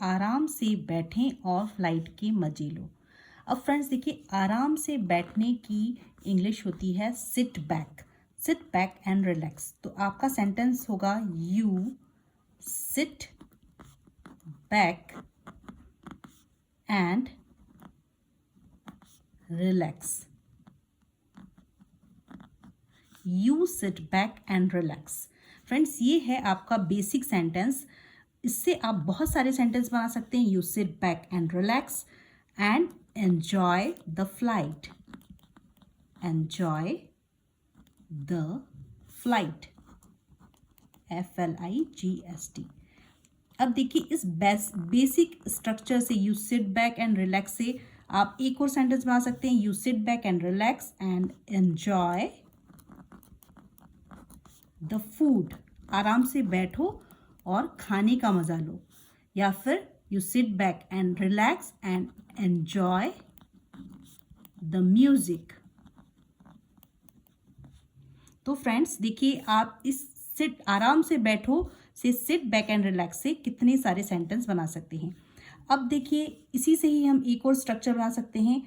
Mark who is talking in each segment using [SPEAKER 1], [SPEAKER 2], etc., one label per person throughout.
[SPEAKER 1] आराम से बैठें और फ्लाइट के मजे लो। अब फ्रेंड्स देखिए, आराम से बैठने की इंग्लिश होती है सिट बैक एंड रिलैक्स। तो आपका सेंटेंस होगा you sit back and relax. You sit back and relax. Friends ये है आपका बेसिक सेंटेंस। इससे आप बहुत सारे सेंटेंस बना सकते हैं। You sit back and relax and enjoy the flight. Enjoy the flight, FLIGST। अब देखिए, इस बेसिक स्ट्रक्चर से you sit back and relax से आप एक और सेंटेंस बना सकते हैं। You sit back and relax and enjoy the food. आराम से बैठो और खाने का मजा लो। या फिर you sit back and relax and enjoy the music. तो फ्रेंड्स देखिए, आप इस सिट आराम से बैठो से सिट बैक एंड रिलैक्स से कितने सारे सेंटेंस बना सकते हैं। अब देखिए, इसी से ही हम एक और स्ट्रक्चर बना सकते हैं।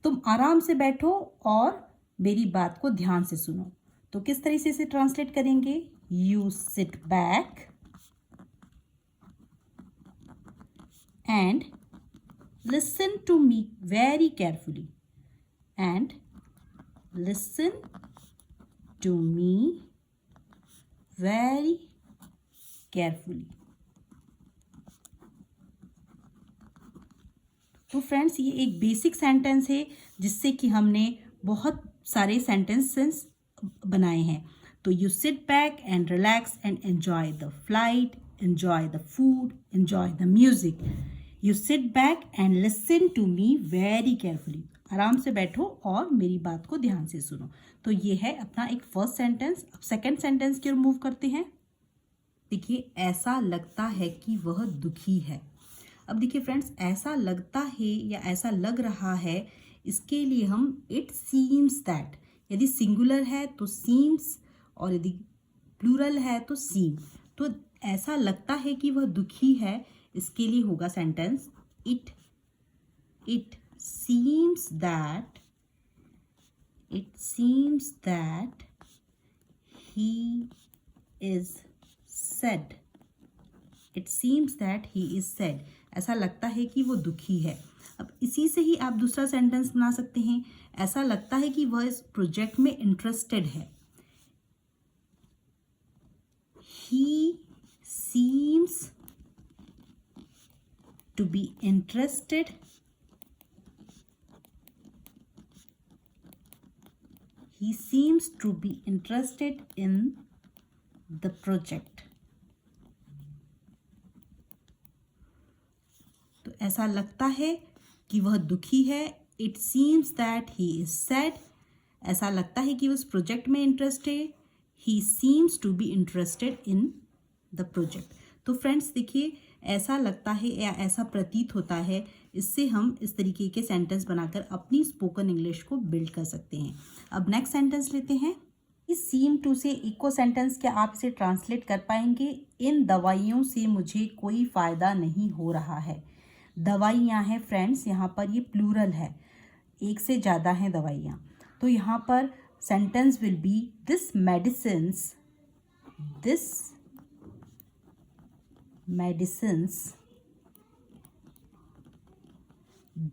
[SPEAKER 1] तुम आराम से बैठो और मेरी बात को ध्यान से सुनो। तो किस तरीके से इसे ट्रांसलेट करेंगे? You sit back and listen to me very carefully and listen to me very carefully. तो फ्रेंड्स ये एक बेसिक सेंटेंस है जिससे कि हमने बहुत सारे सेंटेंसेस बनाए हैं। तो you sit back and relax and enjoy the flight, enjoy the food, enjoy the music. You sit back and listen to me very carefully. आराम से बैठो और मेरी बात को ध्यान से सुनो। तो ये है अपना एक फर्स्ट सेंटेंस। अब सेकेंड सेंटेंस की ओर मूव करते हैं। देखिए, ऐसा लगता है कि वह दुखी है। अब देखिए फ्रेंड्स, ऐसा लगता है या ऐसा लग रहा है, इसके लिए हम इट सीम्स दैट। यदि सिंगुलर है तो सीम्स और यदि प्लूरल है तो सीम। तो ऐसा लगता है कि वह दुखी है, इसके लिए होगा sentence it seems that he is sad. It seems that he is sad. ऐसा लगता है कि वो दुखी है। अब इसी से ही आप दूसरा सेंटेंस बना सकते हैं। ऐसा लगता है कि वह इस प्रोजेक्ट में इंटरेस्टेड है। He seems to be interested in the project। तो ऐसा लगता है कि वह दुखी है। It seems that he is sad. ऐसा लगता है कि उस प्रोजेक्ट में interested. He seems to be interested in the project. तो फ्रेंड्स देखिए, ऐसा लगता है या ऐसा प्रतीत होता है, इससे हम इस तरीके के सेंटेंस बनाकर अपनी स्पोकन इंग्लिश को बिल्ड कर सकते हैं। अब नेक्स्ट सेंटेंस लेते हैं। इस सीम टू से इको सेंटेंस क्या आप इसे ट्रांसलेट कर पाएंगे? इन दवाइयों से मुझे कोई फ़ायदा नहीं हो रहा है। दवाइयाँ हैं फ्रेंड्स, यहाँ पर ये प्लूरल है, एक से ज़्यादा हैं दवाइयाँ। तो यहाँ पर sentence will be this medicines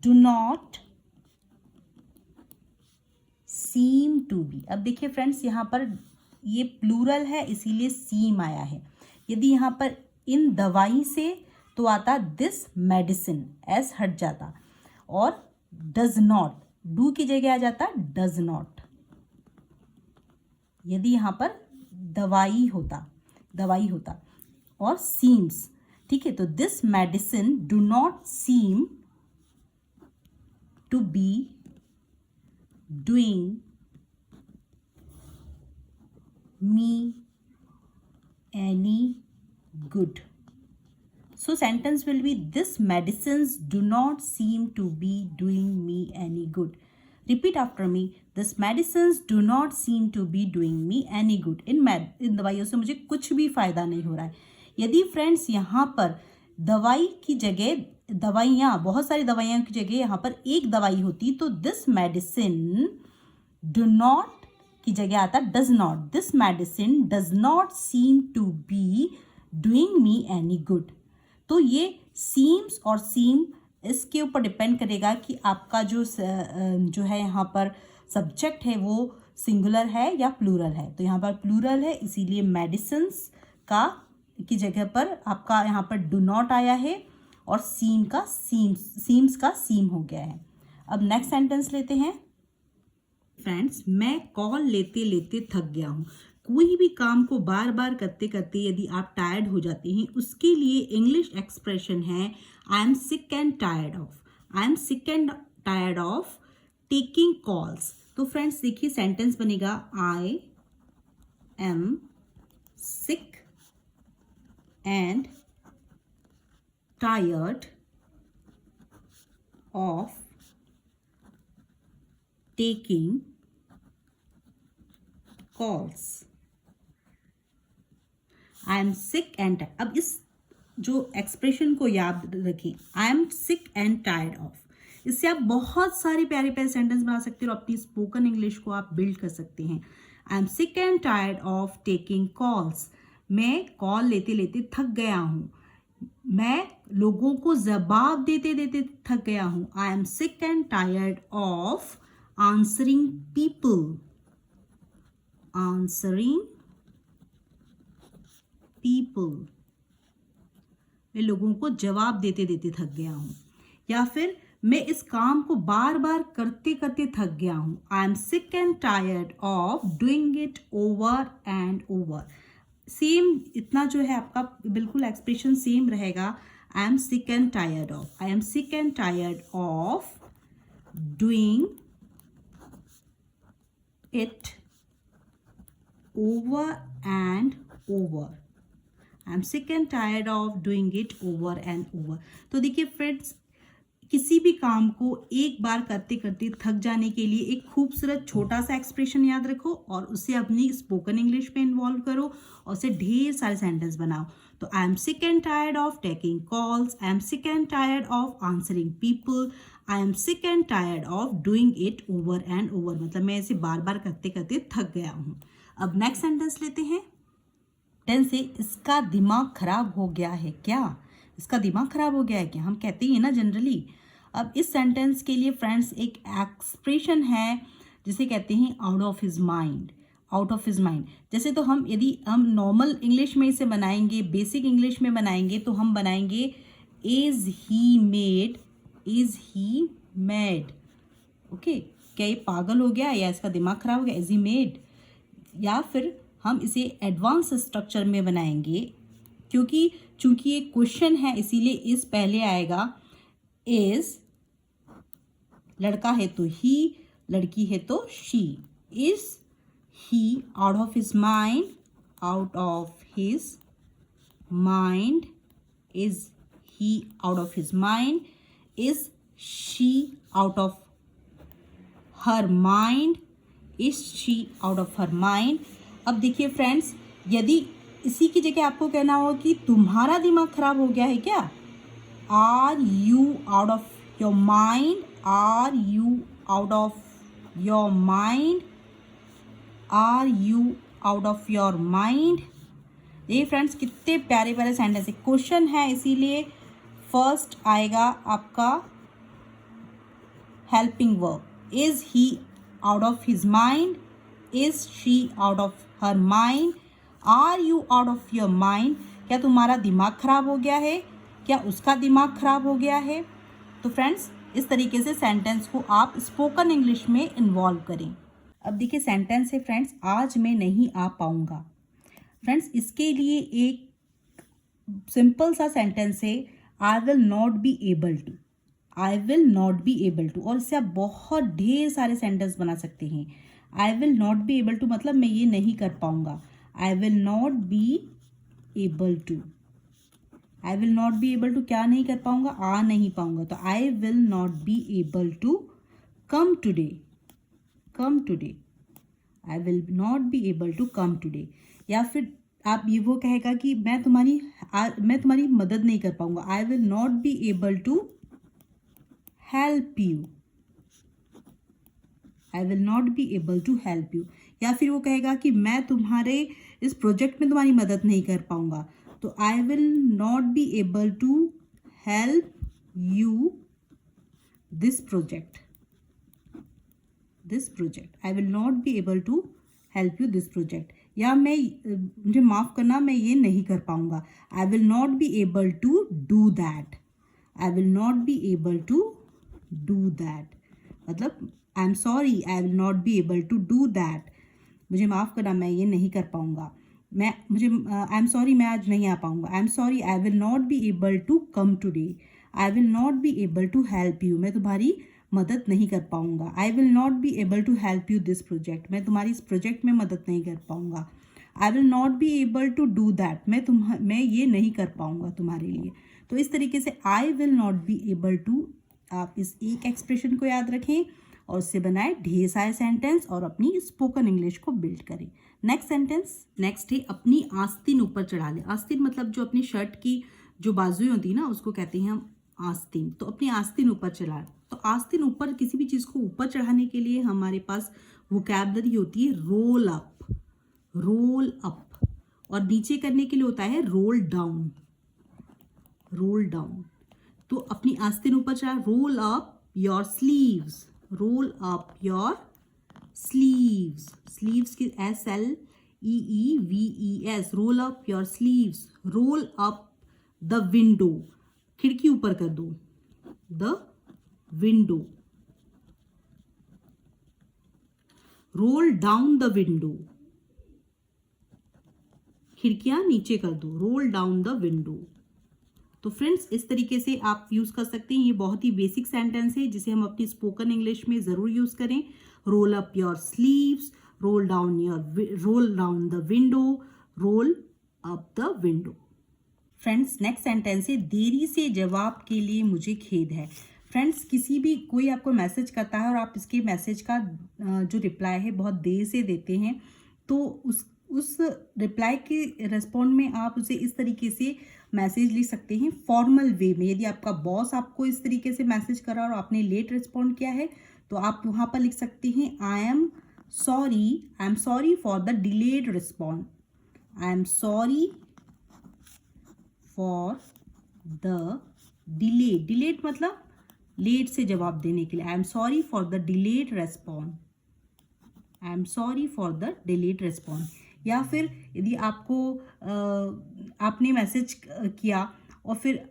[SPEAKER 1] do not seem to be. अब देखिए फ्रेंड्स, यहाँ पर ये प्लूरल है इसीलिए सीम आया है। यदि यहाँ पर इन दवाई से तो आता दिस मेडिसिन, एस हट जाता, और डज नॉट, डू की जगह आ जाता डज नॉट। यदि यहाँ पर दवाई होता और सीम्स, ठीक है। तो this medicine do not seem to be doing me any good. So sentence will be this medicines do not seem to be doing me any good. Repeat after me. This medicines do not seem to be doing me any good. इन दवाइयों से मुझे कुछ भी फ़ायदा नहीं हो रहा है। यदि फ्रेंड्स यहाँ पर दवाई की जगह, दवाइयाँ, बहुत सारी दवाइयों की जगह यहाँ पर एक दवाई होती, तो दिस मेडिसिन डू नॉट की जगह आता does not, this medicine does not seem to be doing me any good. तो ये सीम्स और सीम इसके ऊपर डिपेंड करेगा कि आपका जो है यहाँ पर सब्जेक्ट है वो सिंगुलर है या प्लूरल है। तो यहाँ पर प्लूरल है, इसीलिए मेडिसिन्स का की जगह पर आपका यहाँ पर डू नॉट आया है और सीम्स का सीम हो गया है। अब नेक्स्ट सेंटेंस लेते हैं। फ्रेंड्स, मैं कॉल लेते लेते थक गया हूँ। कोई भी काम को बार बार करते करते यदि आप टायर्ड हो जाते हैं, उसके लिए इंग्लिश एक्सप्रेशन है I am sick and tired of. I am sick and tired of taking calls. तो फ्रेंड्स देखिए सेंटेंस बनेगा I am sick and tired of taking calls. I am sick and, अब इस जो एक्सप्रेशन को याद रखिए, I am sick and tired of, इससे आप बहुत सारे प्यारे प्यारे सेंटेंस बना सकते हो और अपनी स्पोकन इंग्लिश को आप बिल्ड कर सकते हैं। I am sick and tired of taking calls, मैं कॉल लेते लेते थक गया हूँ, मैं लोगों को जवाब देते देते थक गया हूँ। I am sick and tired of answering people, answering people, मैं लोगों को जवाब देते देते थक गया हूँ। या फिर मैं इस काम को बार बार करते करते थक गया हूँ। I am sick and tired of doing it over and over. Same इतना जो है आपका बिल्कुल एक्सप्रेशन सेम रहेगा। I am sick and tired of, I am sick and tired of doing it over and over. I'm sick and tired of doing it over and over. तो देखिए friends, किसी भी काम को एक बार करते करते थक जाने के लिए एक खूबसूरत छोटा सा एक्सप्रेशन याद रखो और उसे अपनी स्पोकन इंग्लिश में इन्वॉल्व करो और उसे ढेर सारे सेंटेंस बनाओ। तो I am sick and tired of taking calls, I am sick and tired of answering people, I am sick and tired of doing it over and over, मतलब मैं इसे बार बार करते करते थक गया हूँ। अब नेक्स्ट सेंटेंस लेते हैं। सेंटेंस से इसका दिमाग खराब हो गया है क्या, इसका दिमाग खराब हो गया है क्या, हम कहते ही हैं ना जनरली। अब इस सेंटेंस के लिए फ्रेंड्स एक एक्सप्रेशन है जिसे कहते हैं out of his mind, out of his mind. जैसे तो हम यदि हम नॉर्मल इंग्लिश में इसे बनाएंगे, बेसिक इंग्लिश में बनाएंगे तो हम बनाएंगे is he made, is he made. Okay, क्या ये पागल हो गया या इसका दिमाग खराब हो गया, इज ही मेड। या फिर हम इसे एडवांस स्ट्रक्चर में बनाएंगे, क्योंकि चूंकि ये क्वेश्चन है इसीलिए इस पहले आएगा। इज, लड़का है तो ही, लड़की है तो she. Is he out of his mind, out of his mind, is he out of his mind, is she out of her mind, is she out of her mind. अब देखिए फ्रेंड्स, यदि इसी की जगह आपको कहना हो कि तुम्हारा दिमाग खराब हो गया है क्या, are you out of your mind, are you out of your mind, are you out of your mind. ये फ्रेंड्स कितने प्यारे प्यारे सेंटेंस है, क्वेश्चन है इसीलिए फर्स्ट आएगा आपका helping verb. Is he out of his mind, is she out of her mind, are you out of your mind. क्या तुम्हारा दिमाग खराब हो गया है, क्या उसका दिमाग खराब हो गया है। तो फ्रेंड्स इस तरीके से सेंटेंस को आप स्पोकन इंग्लिश में इन्वॉल्व करें। अब देखिए सेंटेंस है फ्रेंड्स, आज मैं नहीं आ पाऊंगा। फ्रेंड्स इसके लिए एक सिंपल सा सेंटेंस है, I will not be able to, I will not be able to. और इससे आप बहुत ढेर सारे सेंटेंस बना सकते हैं। I will not be able to मतलब मैं ये नहीं कर पाऊंगा। I will not be able to, I will not be able to क्या नहीं कर पाऊंगा, आ नहीं पाऊंगा। तो I will not be able to come today, come today, I will not be able to come today. या फिर आप ये वो कहेगा कि मैं तुम्हारी मदद नहीं कर पाऊंगा, I will not be able to help you, I will not be able to help you. या फिर वो कहेगा कि मैं तुम्हारे इस प्रोजेक्ट में तुम्हारी मदद नहीं कर पाऊंगा, तो I will not be able to help you this project, I will not be able to help you this project. या मुझे माफ़ करना, मैं ये नहीं कर पाऊंगा, I will not be able to do that, I will not be able to do that, मतलब I am sorry, I will not be able to do that, मुझे माफ़ करना, मैं ये नहीं कर पाऊंगा, आई एम सॉरी, मैं आज नहीं आ पाऊंगा, I am sorry, I will not be able to come today, I will not be able to help you, मैं तुम्हारी मदद नहीं कर पाऊंगा, I will not be able to help you this project, मैं तुम्हारी इस प्रोजेक्ट में मदद नहीं कर पाऊंगा, I will not be able to do that, मैं ये नहीं कर पाऊंगा तुम्हारे लिए। तो इस तरीके से I will not be able to, आप इस एक एक्सप्रेशन को याद रखें और उससे बनाए ढेर सारे सेंटेंस और अपनी स्पोकन इंग्लिश को बिल्ड करें। नेक्स्ट सेंटेंस, नेक्स्ट है अपनी आस्तीन ऊपर चढ़ा ले। आस्तीन मतलब जो अपनी शर्ट की जो बाजुएं होती है ना, उसको कहते हैं हम आस्तीन। तो अपनी आस्तीन ऊपर चढ़ा, तो आस्तीन ऊपर, किसी भी चीज़ को ऊपर चढ़ाने के लिए हमारे पास वोकैबुलरी होती है रोल अप, रोल अप, और नीचे करने के लिए होता है रोल डाउन, रोल डाउन। तो अपनी आस्तीन ऊपर चढ़ा, roll up your sleeves, roll up your sleeves, sleeves की SLEEVES, roll up your sleeves, roll up the window, खिड़की ऊपर कर दो, the window, roll down the window, खिड़कियां नीचे कर दो, रोल डाउन द विंडो। तो फ्रेंड्स, इस तरीके से आप यूज कर सकते हैं। ये बहुत ही बेसिक सेंटेंस है जिसे हम अपनी स्पोकन इंग्लिश में जरूर यूज करें। Roll up your sleeves, roll down the window, roll up the window. Friends, next sentence है देरी से जवाब के लिए मुझे खेद है। फ्रेंड्स, कोई आपको मैसेज करता है और आप इसके मैसेज का जो रिप्लाई है बहुत देर से देते हैं, तो उस रिप्लाई के रेस्पॉन्ड में आप उसे इस तरीके से मैसेज लिख सकते हैं फॉर्मल वे में। यदि आपका बॉस आपको इस तरीके से मैसेज करा और आपने लेट रिस्पॉन्ड किया है, तो आप वहाँ पर लिख सकते हैं आई am sorry for the delayed respond, I am sorry for the delayed मतलब लेट से जवाब देने के लिए, आई am sorry for the delayed respond, I am sorry for the delayed respond. या फिर यदि आपने मैसेज किया और फिर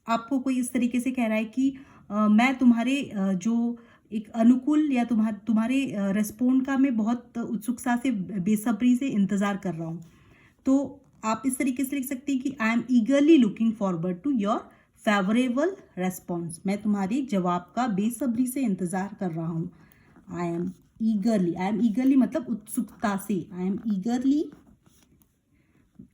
[SPEAKER 1] आपको कोई इस तरीके से कह रहा है कि मैं तुम्हारे जो एक अनुकूल या तुम्हारे रेस्पॉन्ड का मैं बहुत उत्सुकता से, बेसब्री से इंतज़ार कर रहा हूँ, तो आप इस तरीके से लिख सकते हैं कि I am eagerly looking forward to your favourable response, मैं तुम्हारे जवाब का बेसब्री से इंतज़ार कर रहा हूँ। आई एम ईगरली मतलब उत्सुकता से, आई am eagerly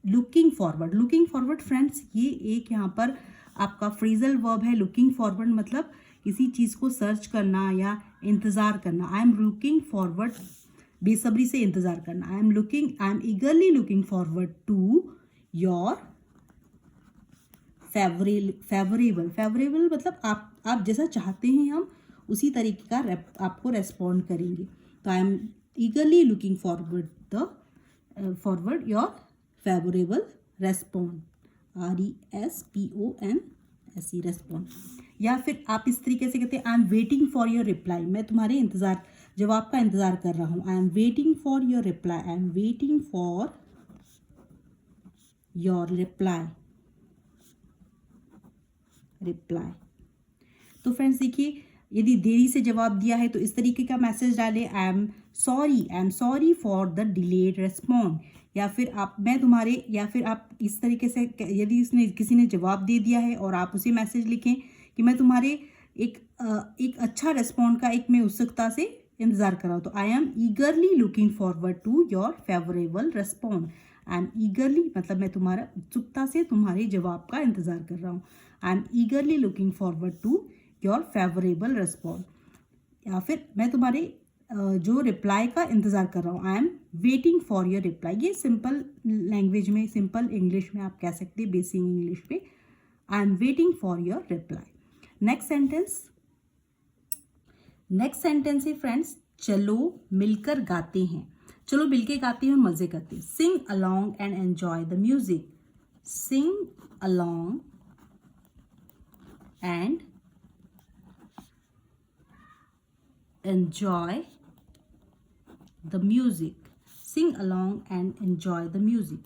[SPEAKER 1] looking forward. Friends, ये एक यहाँ पर आपका फ्रेजल वर्ब है। लुकिंग फॉरवर्ड मतलब किसी चीज़ को सर्च करना या इंतज़ार करना। आई एम लुकिंग फॉरवर्ड, बेसब्री से इंतज़ार करना। I am eagerly looking forward to your favourable मतलब आप जैसा चाहते हैं हम उसी तरीके का आपको रेस्पॉन्ड करेंगे। तो I am eagerly looking forward your favourable respond, RESPONSE respond. या फिर आप इस तरीके से कहते हैं I am waiting for your reply, मैं तुम्हारे जवाब का इंतज़ार कर रहा हूँ। I am waiting for your reply, I am waiting for your reply. तो फ्रेंड्स देखिए, यदि देरी से जवाब दिया है तो इस तरीके का मैसेज डालें, आई am sorry for the delayed respond. या फिर आप इस तरीके से, यदि किसी ने जवाब दे दिया है और आप उसे मैसेज लिखें कि मैं तुम्हारे एक अच्छा रेस्पॉन्ड का मैं उत्सुकता से इंतज़ार कर रहा हूँ। तो I am eagerly looking forward to your favourable respond. I am eagerly मतलब मैं तुम्हारा उत्सुकता से तुम्हारे जवाब का इंतज़ार कर रहा हूँ। I am eagerly looking forward to your favourable respond. या फिर मैं तुम्हारे जो रिप्लाई का इंतज़ार कर रहा हूँ, I am waiting for your reply, ये सिंपल लैंग्वेज में, सिंपल इंग्लिश में आप कह सकते हैं, बेसिक इंग्लिश में, I am waiting for your reply. Next sentence है फ्रेंड्स, चलो मिलकर गाते हैं। चलो मिलकर गाते हैं और मजे करते हैं। Sing along and enjoy the music. Sing along and enjoy the music। sing along and enjoy the music,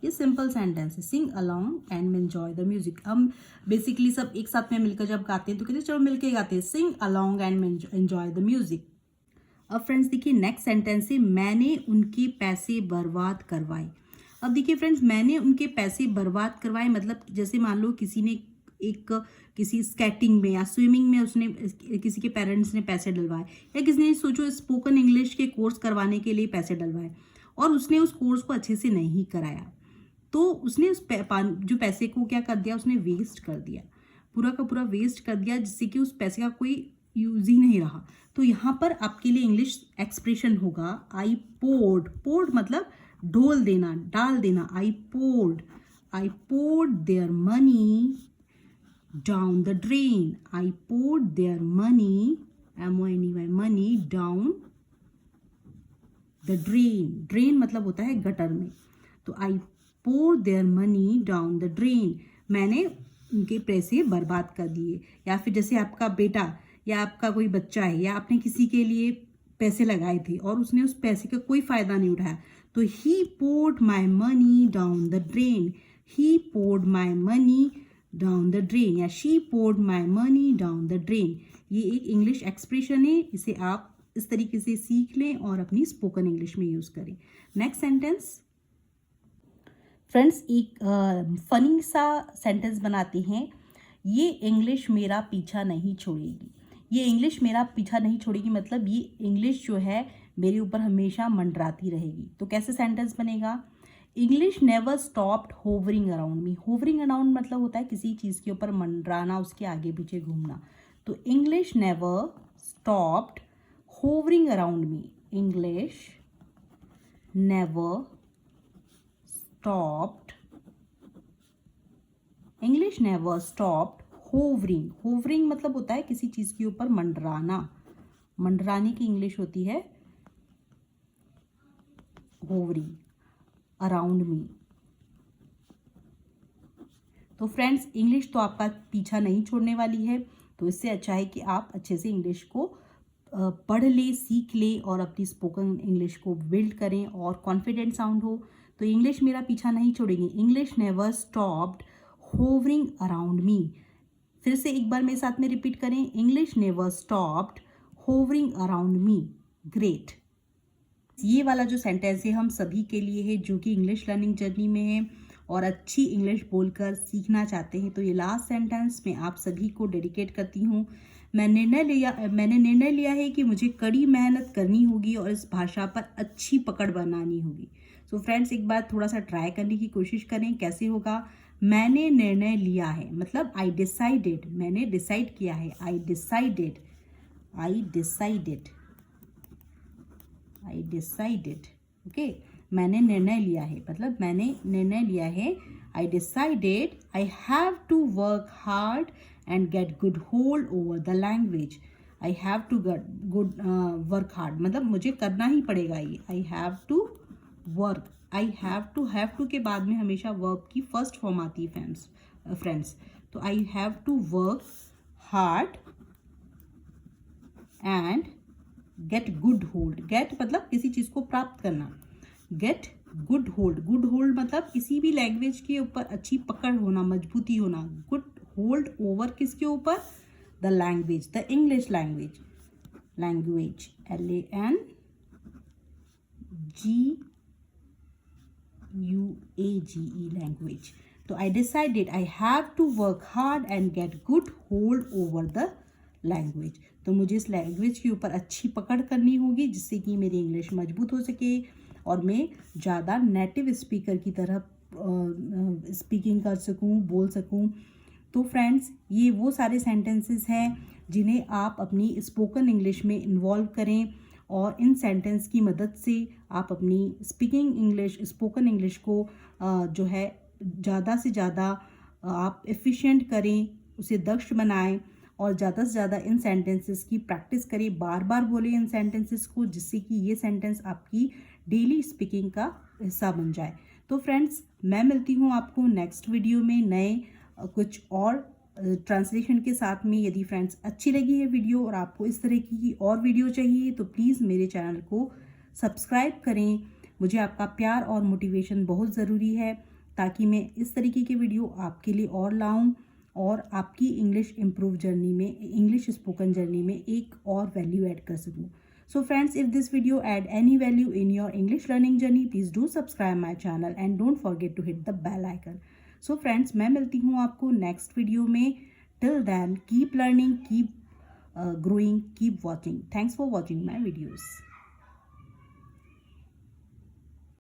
[SPEAKER 1] ये सिंपल सेंटेंस है। sing along and enjoy the music। हम बेसिकली सब एक साथ में मिलकर जब गाते हैं तो कहते हैं चलो मिलकर गाते हैं, sing along and enjoy the music। अब फ्रेंड्स देखिए नेक्स्ट सेंटेंस है, मैंने उनके पैसे बर्बाद करवाए। अब देखिए फ्रेंड्स, मैंने उनके पैसे बर्बाद करवाए मतलब जैसे मान लो किसी ने किसी स्केटिंग में या स्विमिंग में उसने किसी के पेरेंट्स ने पैसे डलवाए, या किसी ने सोचो स्पोकन इंग्लिश के कोर्स करवाने के लिए पैसे डलवाए और उसने उस कोर्स को अच्छे से नहीं कराया, तो उसने उस जो पैसे को क्या कर दिया, उसने वेस्ट कर दिया, पूरा का पूरा वेस्ट कर दिया, जिससे कि उस पैसे का कोई यूज ही नहीं रहा। तो यहाँ पर आपके लिए इंग्लिश एक्सप्रेशन होगा आई पोर्ड। पोर्ड मतलब ढोल देना, डाल देना। I poured their money down the drain। I poured their money, M-O-N-E-Y, money down the drain। drain मतलब होता है गटर में, तो I poured their money down the drain, मैंने उनके पैसे बर्बाद कर दिए। या फिर जैसे आपका बेटा या आपका कोई बच्चा है, या आपने किसी के लिए पैसे लगाए थे और उसने उस पैसे का कोई फ़ायदा नहीं उठाया, तो he poured my money down the drain। he poured my money down the drain या she poured my money down the drain। ये एक इंग्लिश एक्सप्रेशन है, इसे आप इस तरीके से सीख लें और अपनी स्पोकन इंग्लिश में यूज करें। नेक्स्ट सेंटेंस फ्रेंड्स, एक फनी सा सेंटेंस बनाते हैं, ये इंग्लिश मेरा पीछा नहीं छोड़ेगी। ये इंग्लिश मेरा पीछा नहीं छोड़ेगी मतलब ये इंग्लिश जो है मेरे ऊपर हमेशा मंडराती रहेगी। तो कैसे सेंटेंस बनेगा, English never stopped hovering around me. Hovering around मतलब होता है किसी चीज़ के ऊपर मंडराना, उसके आगे पीछे घूमना। तो English never stopped hovering around me. English never stopped, English never stopped hovering. Hovering मतलब होता है किसी चीज़ के ऊपर मंडराना। मंडराने की इंग्लिश होती है होवरिंग अराउंड मी। तो फ्रेंड्स, इंग्लिश तो आपका पीछा नहीं छोड़ने वाली है, तो इससे अच्छा है कि आप अच्छे से इंग्लिश को पढ़ ले, सीख ले और अपनी स्पोकन इंग्लिश को बिल्ड करें और कॉन्फिडेंट साउंड हो। तो इंग्लिश मेरा पीछा नहीं छोड़ेगी। English never stopped hovering around me. फिर से एक बार मेरे साथ में रिपीट करें, English never stopped hovering around me. Great. ये वाला जो सेंटेंस है हम सभी के लिए है जो कि इंग्लिश लर्निंग जर्नी में है और अच्छी इंग्लिश बोलकर सीखना चाहते हैं। तो ये लास्ट सेंटेंस मैं आप सभी को डेडिकेट करती हूँ। मैंने निर्णय लिया है कि मुझे कड़ी मेहनत करनी होगी और इस भाषा पर अच्छी पकड़ बनानी होगी। सो फ्रेंड्स, एक बार थोड़ा सा ट्राई करने की कोशिश करें, कैसे होगा। मैंने निर्णय लिया है मतलब आई डिसाइडेड, मैंने डिसाइड किया है। I decided, okay. मैंने निर्णय लिया है मतलब मैंने निर्णय लिया है। I decided I have to work hard and get good hold over the language. I have to get good work hard मतलब मुझे करना ही पड़ेगा ये। I have to work, I have to के बाद में हमेशा वर्ब की फर्स्ट फॉर्म आती है फ्रेंड्स। तो I have to work hard and get good hold. Get मतलब किसी चीज़ को प्राप्त करना, get good hold. Good hold मतलब किसी भी लैंग्वेज के ऊपर अच्छी पकड़ होना, मजबूती होना। गुड होल्ड ओवर किसके ऊपर, the language, the English language, LANGUAGE language. तो I decided I have to work hard and get good hold over the language. तो मुझे इस लैंग्वेज के ऊपर अच्छी पकड़ करनी होगी जिससे कि मेरी इंग्लिश मजबूत हो सके और मैं ज़्यादा नेटिव स्पीकर की तरह स्पीकिंग कर सकूं, बोल सकूं। तो फ्रेंड्स, ये वो सारे सेंटेंसेस हैं जिन्हें आप अपनी स्पोकन इंग्लिश में इन्वॉल्व करें और इन सेंटेंस की मदद से आप अपनी स्पीकिंग इंग्लिश, स्पोकन इंग्लिश को जो है ज़्यादा से ज़्यादा आप एफिशिएंट करें, उसे दक्ष बनाएं और ज़्यादा से ज़्यादा इन सेंटेंसेस की प्रैक्टिस करें, बार बार बोलें इन सेंटेंसेस को, जिससे कि ये सेंटेंस आपकी डेली स्पीकिंग का हिस्सा बन जाए। तो फ्रेंड्स, मैं मिलती हूँ आपको नेक्स्ट वीडियो में नए कुछ और ट्रांसलेशन के साथ में। यदि फ्रेंड्स अच्छी लगी है वीडियो और आपको इस तरह की और वीडियो चाहिए तो प्लीज़ मेरे चैनल को सब्सक्राइब करें। मुझे आपका प्यार और मोटिवेशन बहुत ज़रूरी है, ताकि मैं इस तरीके की वीडियो आपके लिए और लाऊं और आपकी इंग्लिश इम्प्रूव जर्नी में, इंग्लिश स्पोकन जर्नी में एक और वैल्यू ऐड कर सकूं। So friends, if this video add any value in your English learning journey, please do subscribe my channel and don't forget to hit the bell icon. So friends, मैं मिलती हूँ आपको next video में. Till then, keep learning, keep growing, keep watching. Thanks for watching my videos.